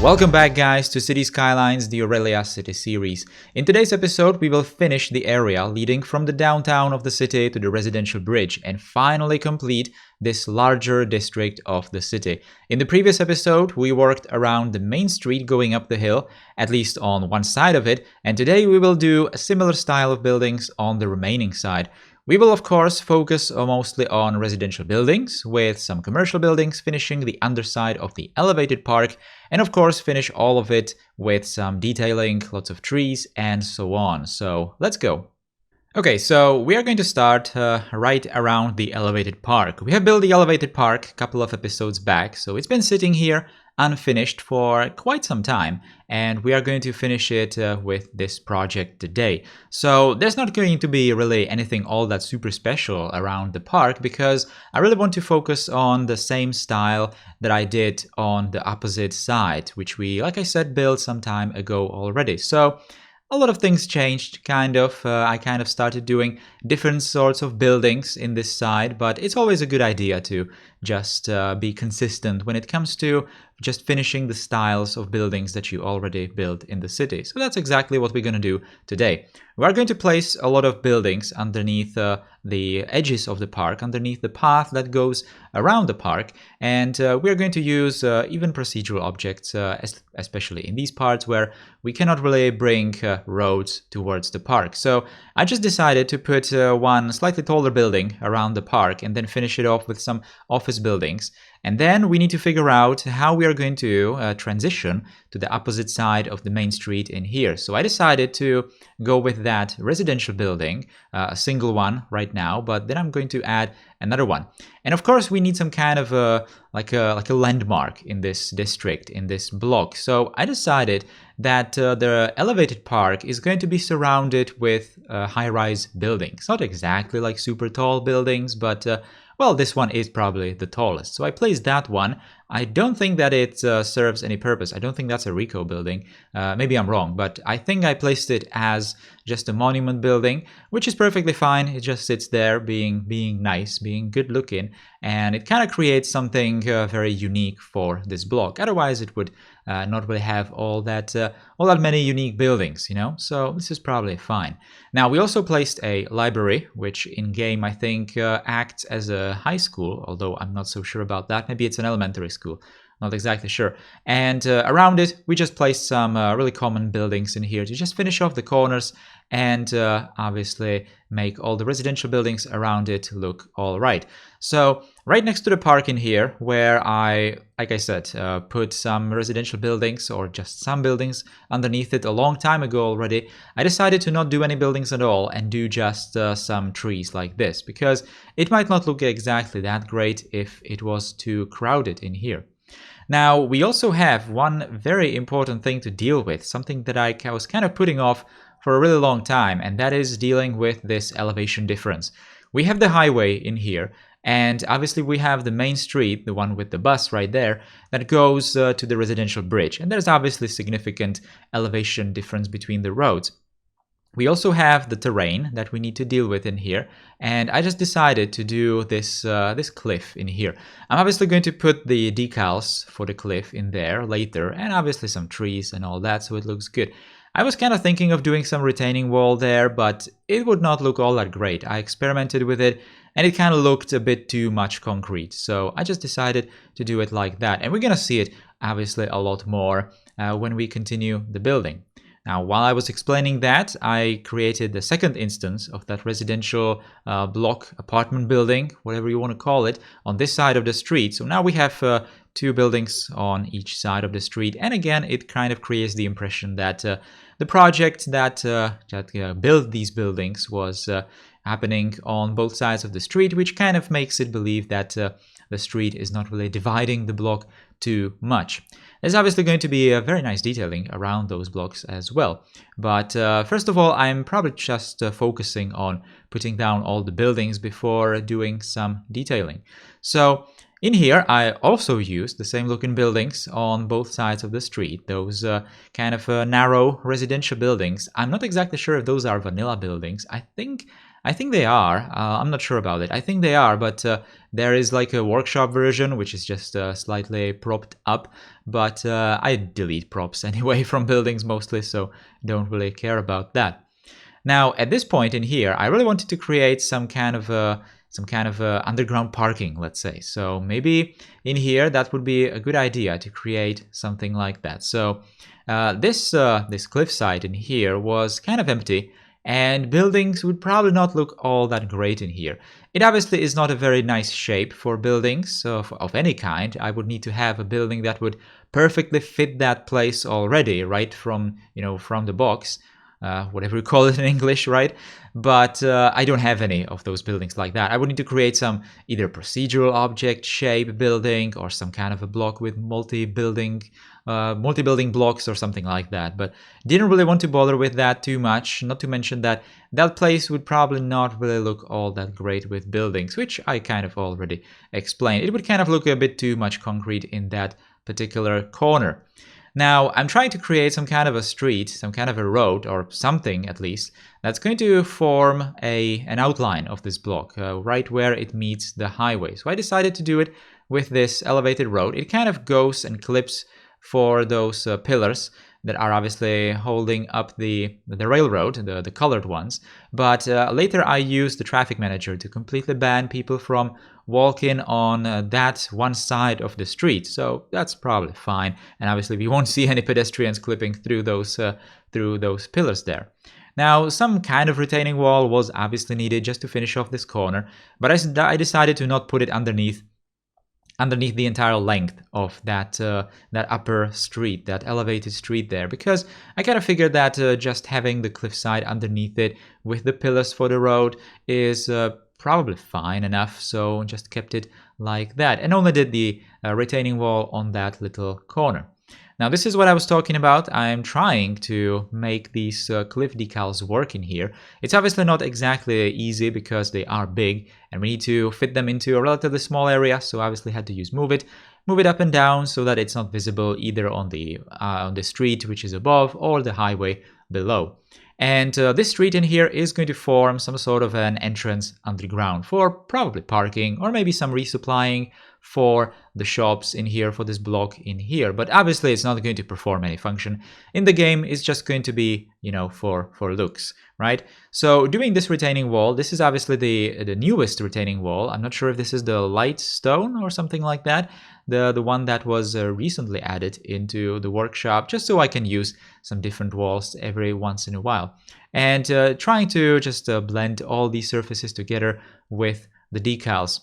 Welcome back guys to City Skylines, the Aurelia city series. In today's episode we will finish the area leading from the downtown of the city to the residential bridge and finally complete this larger district of the city. In the previous episode we worked around the main street going up the hill, at least on one side of it, and today we will do a similar style of buildings on the remaining side. We will of course focus mostly on residential buildings, with some commercial buildings finishing the underside of the elevated park, and of course finish all of it with some detailing, lots of trees and so on. So let's go. Okay, so we are going to start right around the elevated park. We have built the elevated park a couple of episodes back, so it's been sitting here unfinished for quite some time, and we are going to finish it with this project today. So there's not going to be really anything all that super special around the park, because I really want to focus on the same style that I did on the opposite side, which we, like I said, built some time ago already. So a lot of things changed, kind of. I kind of started doing different sorts of buildings in this side, but it's always a good idea to just be consistent when it comes to just finishing the styles of buildings that you already built in the city. So that's exactly what we're going to do today. We are going to place a lot of buildings underneath the edges of the park, underneath the path that goes around the park, and we are going to use even procedural objects, especially in these parts where we cannot really bring roads towards the park. So I just decided to put one slightly taller building around the park and then finish it off with some office buildings. And then we need to figure out how we are going to transition to the opposite side of the main street in here. So I decided to go with that residential building, a single one right now, but then I'm going to add another one. And of course we need some kind of like a landmark in this district, in this block. So I decided that the elevated park is going to be surrounded with high-rise buildings. Not exactly like super tall buildings, but well, this one is probably the tallest. So I placed that one. I don't think that it serves any purpose. I don't think that's a Rico building. Maybe I'm wrong, but I think I placed it as just a monument building, which is perfectly fine. It just sits there being nice, being good looking, and it kind of creates something very unique for this block. Otherwise, it would not really have all that many unique buildings, you know? So this is probably fine. Now, we also placed a library, which in game I think acts as a high school, although I'm not so sure about that. Maybe it's an elementary school. Not exactly sure. And around it, we just placed some really common buildings in here to just finish off the corners and obviously make all the residential buildings around it look all right. So right next to the park in here, where I, like I said, put some residential buildings or just some buildings underneath it a long time ago already, I decided to not do any buildings at all and do just some trees like this, because it might not look exactly that great if it was too crowded in here. Now, we also have one very important thing to deal with, something that I was kind of putting off for a really long time, and that is dealing with this elevation difference. We have the highway in here, and obviously we have the main street, the one with the bus right there, that goes to the residential bridge, and there's obviously significant elevation difference between the roads. We also have the terrain that we need to deal with in here, and I just decided to do this this cliff in here. I'm obviously going to put the decals for the cliff in there later, and obviously some trees and all that, so it looks good. I was kind of thinking of doing some retaining wall there, but it would not look all that great. I experimented with it, and it kind of looked a bit too much concrete, so I just decided to do it like that. And we're gonna see it obviously a lot more when we continue the building. Now, while I was explaining that, I created the second instance of that residential block apartment building, whatever you want to call it, on this side of the street. So now we have two buildings on each side of the street. And again, it kind of creates the impression that the project that built these buildings was happening on both sides of the street, which kind of makes it believe that the street is not really dividing the block too much. There's obviously going to be a very nice detailing around those blocks as well. But first of all, I'm probably just focusing on putting down all the buildings before doing some detailing. So In here, I also used the same looking buildings on both sides of the street, those kind of narrow residential buildings. I'm not exactly sure if those are vanilla buildings. I think they are. I'm not sure about it. I think they are, but there is like a workshop version, which is just slightly propped up. But I delete props anyway from buildings mostly, so don't really care about that. Now, at this point in here, I really wanted to create some kind of underground parking, let's say. So maybe in here that would be a good idea to create something like that. So this cliffside in here was kind of empty, and buildings would probably not look all that great in here. It obviously is not a very nice shape for buildings of any kind. I would need to have a building that would perfectly fit that place already, right from from the box. Whatever you call it in English, right? But I don't have any of those buildings like that. I would need to create some either procedural object shape building or some kind of a block with multi-building blocks or something like that. But didn't really want to bother with that too much. Not to mention that that place would probably not really look all that great with buildings, which I kind of already explained. It would kind of look a bit too much concrete in that particular corner. Now, I'm trying to create some kind of a street, some kind of a road, or something at least, that's going to form an outline of this block, right where it meets the highway. So I decided to do it with this elevated road. It kind of goes and clips for those pillars that are obviously holding up the railroad, the colored ones. But later I used the traffic manager to completely ban people from walking on that one side of the street. So that's probably fine. And obviously we won't see any pedestrians clipping through those pillars there. Now, some kind of retaining wall was obviously needed just to finish off this corner, but I decided to not put it underneath the entire length of that upper street, that elevated street there, because I kind of figured that just having the cliffside underneath it with the pillars for the road is probably fine enough, so just kept it like that and only did the retaining wall on that little corner. Now, this is what I was talking about. I'm trying to make these cliff decals work in here. It's obviously not exactly easy because they are big and we need to fit them into a relatively small area. So obviously had to use move it up and down so that it's not visible either on the street, which is above, or the highway below. And this street in here is going to form some sort of an entrance underground for probably parking or maybe some resupplying for the shops in here, for this block in here. But obviously it's not going to perform any function in the game. It's just going to be, for looks, right? So doing this retaining wall, this is obviously the newest retaining wall. I'm not sure if this is the light stone or something like that. The one that was recently added into the workshop, just so I can use some different walls every once in a while. And trying to just blend all these surfaces together with the decals.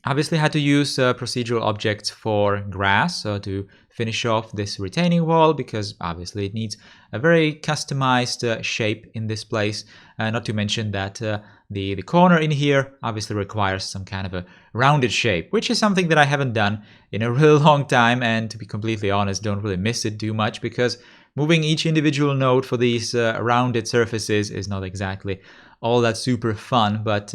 Obviously had to use procedural objects for grass to finish off this retaining wall, because obviously it needs a very customized shape in this place. Not to mention that the corner in here obviously requires some kind of a rounded shape, which is something that I haven't done in a really long time, and to be completely honest, don't really miss it too much, because moving each individual node for these rounded surfaces is not exactly all that super fun, but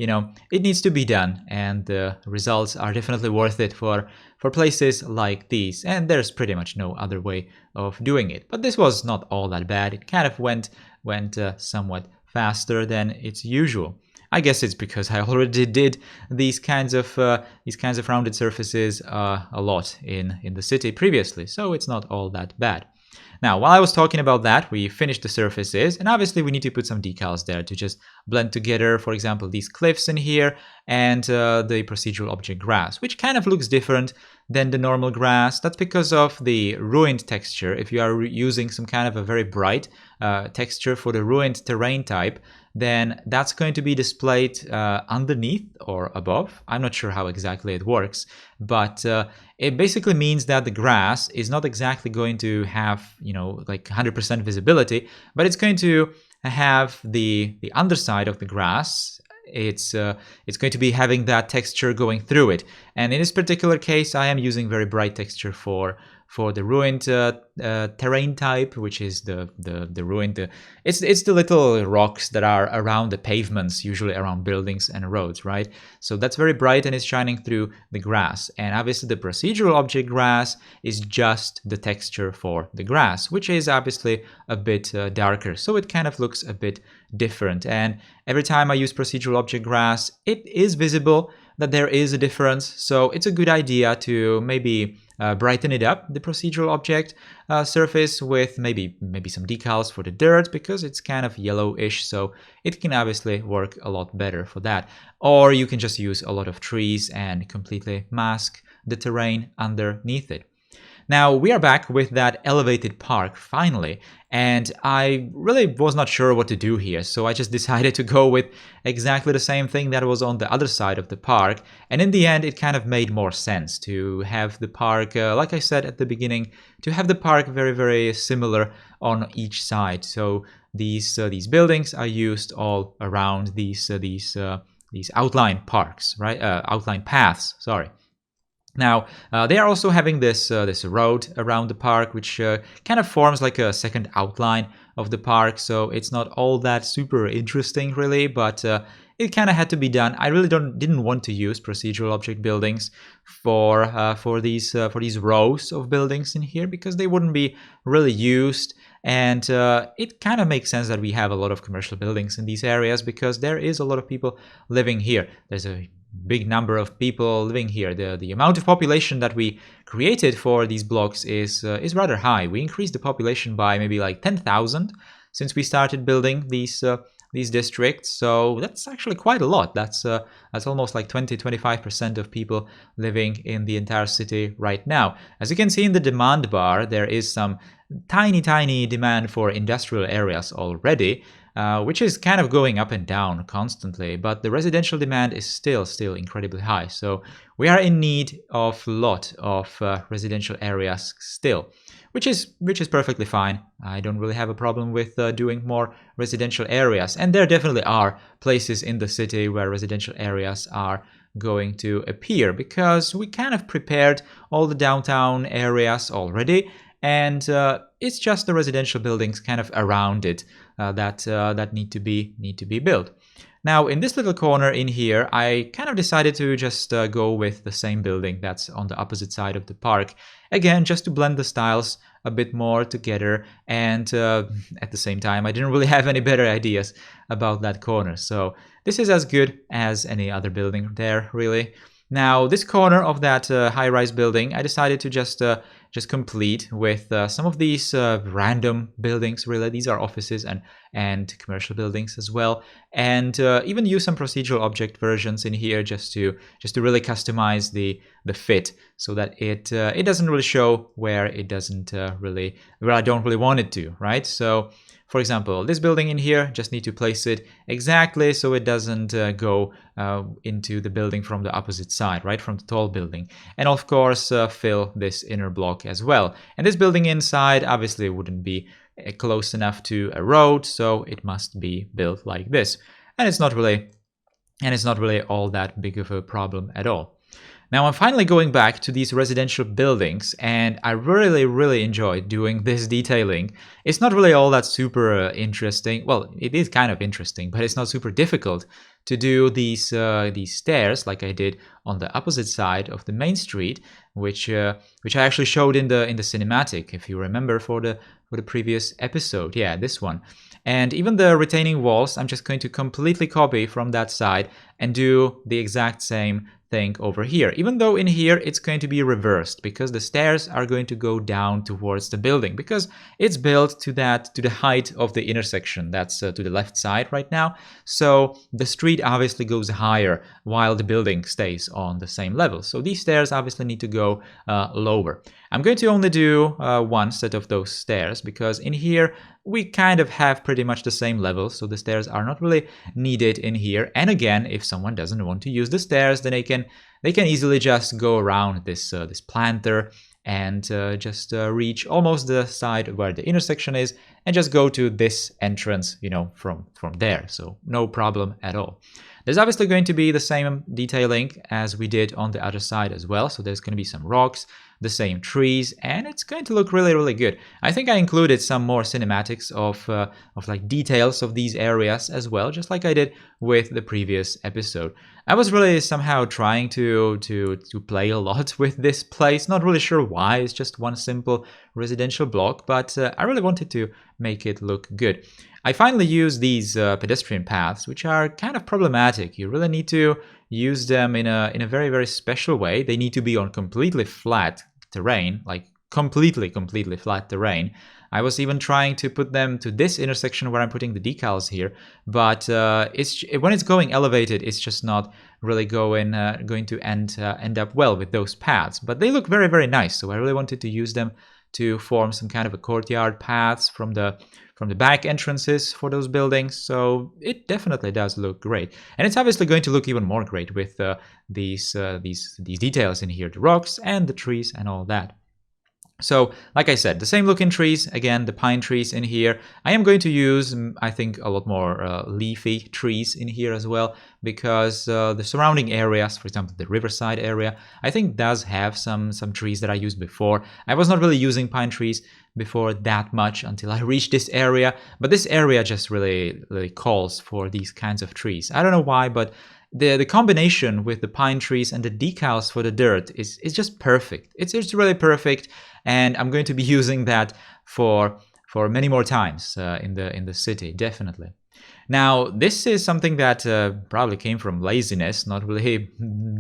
it needs to be done, and the results are definitely worth it for places like these, and there's pretty much no other way of doing it. But this was not all that bad. It kind of went somewhat faster than it's usual. I guess it's because I already did these kinds of rounded surfaces a lot in the city previously, so it's not all that bad. Now, while I was talking about that, we finished the surfaces, and obviously we need to put some decals there to just blend together, for example, these cliffs in here and the procedural object grass, which kind of looks different than the normal grass. That's because of the ruined texture. If you are using some kind of a very bright texture for the ruined terrain type, then that's going to be displayed underneath or above. I'm not sure how exactly it works, but it basically means that the grass is not exactly going to have, like 100% visibility, but it's going to have the underside of the grass. It's going to be having that texture going through it. And in this particular case, I am using very bright texture for for the ruined terrain type, which is the ruined. It's the little rocks that are around the pavements, usually around buildings and roads, right? So that's very bright and it's shining through the grass. And obviously the procedural object grass is just the texture for the grass, which is obviously a bit darker. So it kind of looks a bit different. And every time I use procedural object grass, it is visible that there is a difference. So it's a good idea to maybe brighten it up, the procedural object surface, with maybe some decals for the dirt, because it's kind of yellowish, so it can obviously work a lot better for that. Or you can just use a lot of trees and completely mask the terrain underneath it. Now we are back with that elevated park finally, and I really was not sure what to do here, so I just decided to go with exactly the same thing that was on the other side of the park, and in the end it kind of made more sense to have the park, like I said at the beginning, to have the park very, very similar on each side. So these buildings are used all around these outline parks, right? Outline paths, sorry. Now, they are also having this road around the park, which kind of forms like a second outline of the park. So it's not all that super interesting, really, but it kind of had to be done. I really didn't want to use procedural object buildings for these rows of buildings in here, because they wouldn't be really used. And it kind of makes sense that we have a lot of commercial buildings in these areas, because there is a lot of people living here. There's a big number of people living here. The amount of population that we created for these blocks is rather high. We increased the population by maybe like 10,000 since we started building these districts. So that's actually quite a lot. That's almost like 20-25% of people living in the entire city right now. As you can see in the demand bar, there is some tiny demand for industrial areas already, which is kind of going up and down constantly, but the residential demand is still incredibly high. So we are in need of a lot of residential areas still, which is perfectly fine. I don't really have a problem with doing more residential areas, and there definitely are places in the city where residential areas are going to appear, because we kind of prepared all the downtown areas already, and it's just the residential buildings kind of around it that need to be built. Now, in this little corner in here, I kind of decided to just go with the same building that's on the opposite side of the park. Again, just to blend the styles a bit more together, and at the same time, I didn't really have any better ideas about that corner. So this is as good as any other building there, really. Now, this corner of that high-rise building, I decided to just complete with some of these random buildings. Really, these are offices and commercial buildings as well, and even use some procedural object versions in here just to really customize the fit, so that it doesn't really show where it doesn't where I don't really want it to, right? So, for example, this building in here, just need to place it exactly so it doesn't go into the building from the opposite side, right, from the tall building. And of course, fill this inner block as well. And this building inside obviously wouldn't be close enough to a road, so it must be built like this. And it's not really all that big of a problem at all. Now I'm finally going back to these residential buildings, and I really enjoyed doing this detailing. It's not really all that super interesting. Well, it is kind of interesting, but it's not super difficult to do these stairs like I did on the opposite side of the main street, which I actually showed in the cinematic, if you remember, for the previous episode. Yeah, this one. And even the retaining walls, I'm just going to completely copy from that side and do the exact same thing over here, even though in here it's going to be reversed, because the stairs are going to go down towards the building, because it's built to the height of the intersection that's to the left side right now. So the street obviously goes higher while the building stays on the same level. So these stairs obviously need to go lower. I'm going to only do one set of those stairs, because in here we kind of have pretty much the same level, so the stairs are not really needed in here. And again, if someone doesn't want to use the stairs, then they can easily just go around this planter and just reach almost the side where the intersection is, and just go to this entrance, from there. So no problem at all. There's obviously going to be the same detailing as we did on the other side as well. So there's going to be some rocks, the same trees, and it's going to look really, really good. I think I included some more cinematics of like details of these areas as well, just like I did with the previous episode. I was really somehow trying to play a lot with this place. Not really sure why. It's just one simple residential block, but I really wanted to make it look good. I finally used these pedestrian paths, which are kind of problematic. You really need to use them in a very, very special way. They need to be on completely flat terrain, like completely flat terrain. I was even trying to put them to this intersection where I'm putting the decals here, but when it's going elevated, it's just not really going to end up well with those paths. But they look very, very nice, so I really wanted to use them to form some kind of a courtyard paths from the back entrances for those buildings. So it definitely does look great, and it's obviously going to look even more great with these details in here, the rocks and the trees and all that. So, like I said, the same looking trees, again, the pine trees in here. I am going to use, I think, a lot more leafy trees in here as well, because the surrounding areas, for example, the riverside area, I think does have some trees that I used before. I was not really using pine trees before that much until I reached this area, but this area just really calls for these kinds of trees. I don't know why, but the combination with the pine trees and the decals for the dirt is just perfect. It's really perfect, and I'm going to be using that for many more times in the city, definitely. Now, this is something that probably came from laziness, not really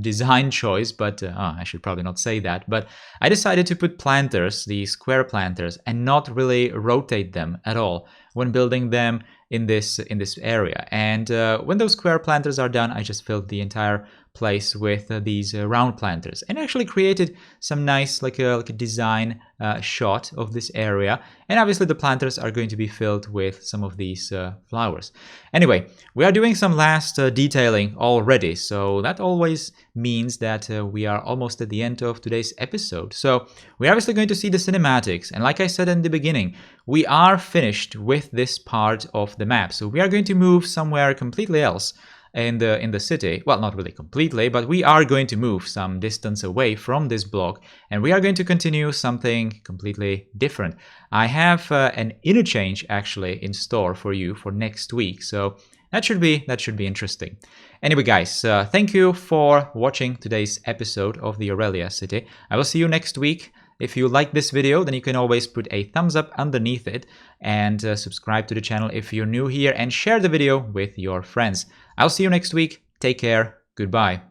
design choice, but I should probably not say that. But I decided to put planters, the square planters, and not really rotate them at all when building them in this area. And when those square planters are done, I just filled the entire place with these round planters, and actually created some nice like a design shot of this area. And obviously the planters are going to be filled with some of these flowers. Anyway, we are doing some last detailing already, so that always means that we are almost at the end of today's episode. So we're obviously going to see the cinematics, and like I said in the beginning, we are finished with this part of the map. So we are going to move somewhere completely else in the city. Well, not really completely, but we are going to move some distance away from this block, and we are going to continue something completely different. I have an interchange actually in store for you for next week, so that should be interesting. Anyway, guys, thank you for watching today's episode of the Aurelia city. I will see you next week. If you like this video, then you can always put a thumbs up underneath it, and subscribe to the channel if you're new here, and share the video with your friends. I'll see you next week. Take care. Goodbye.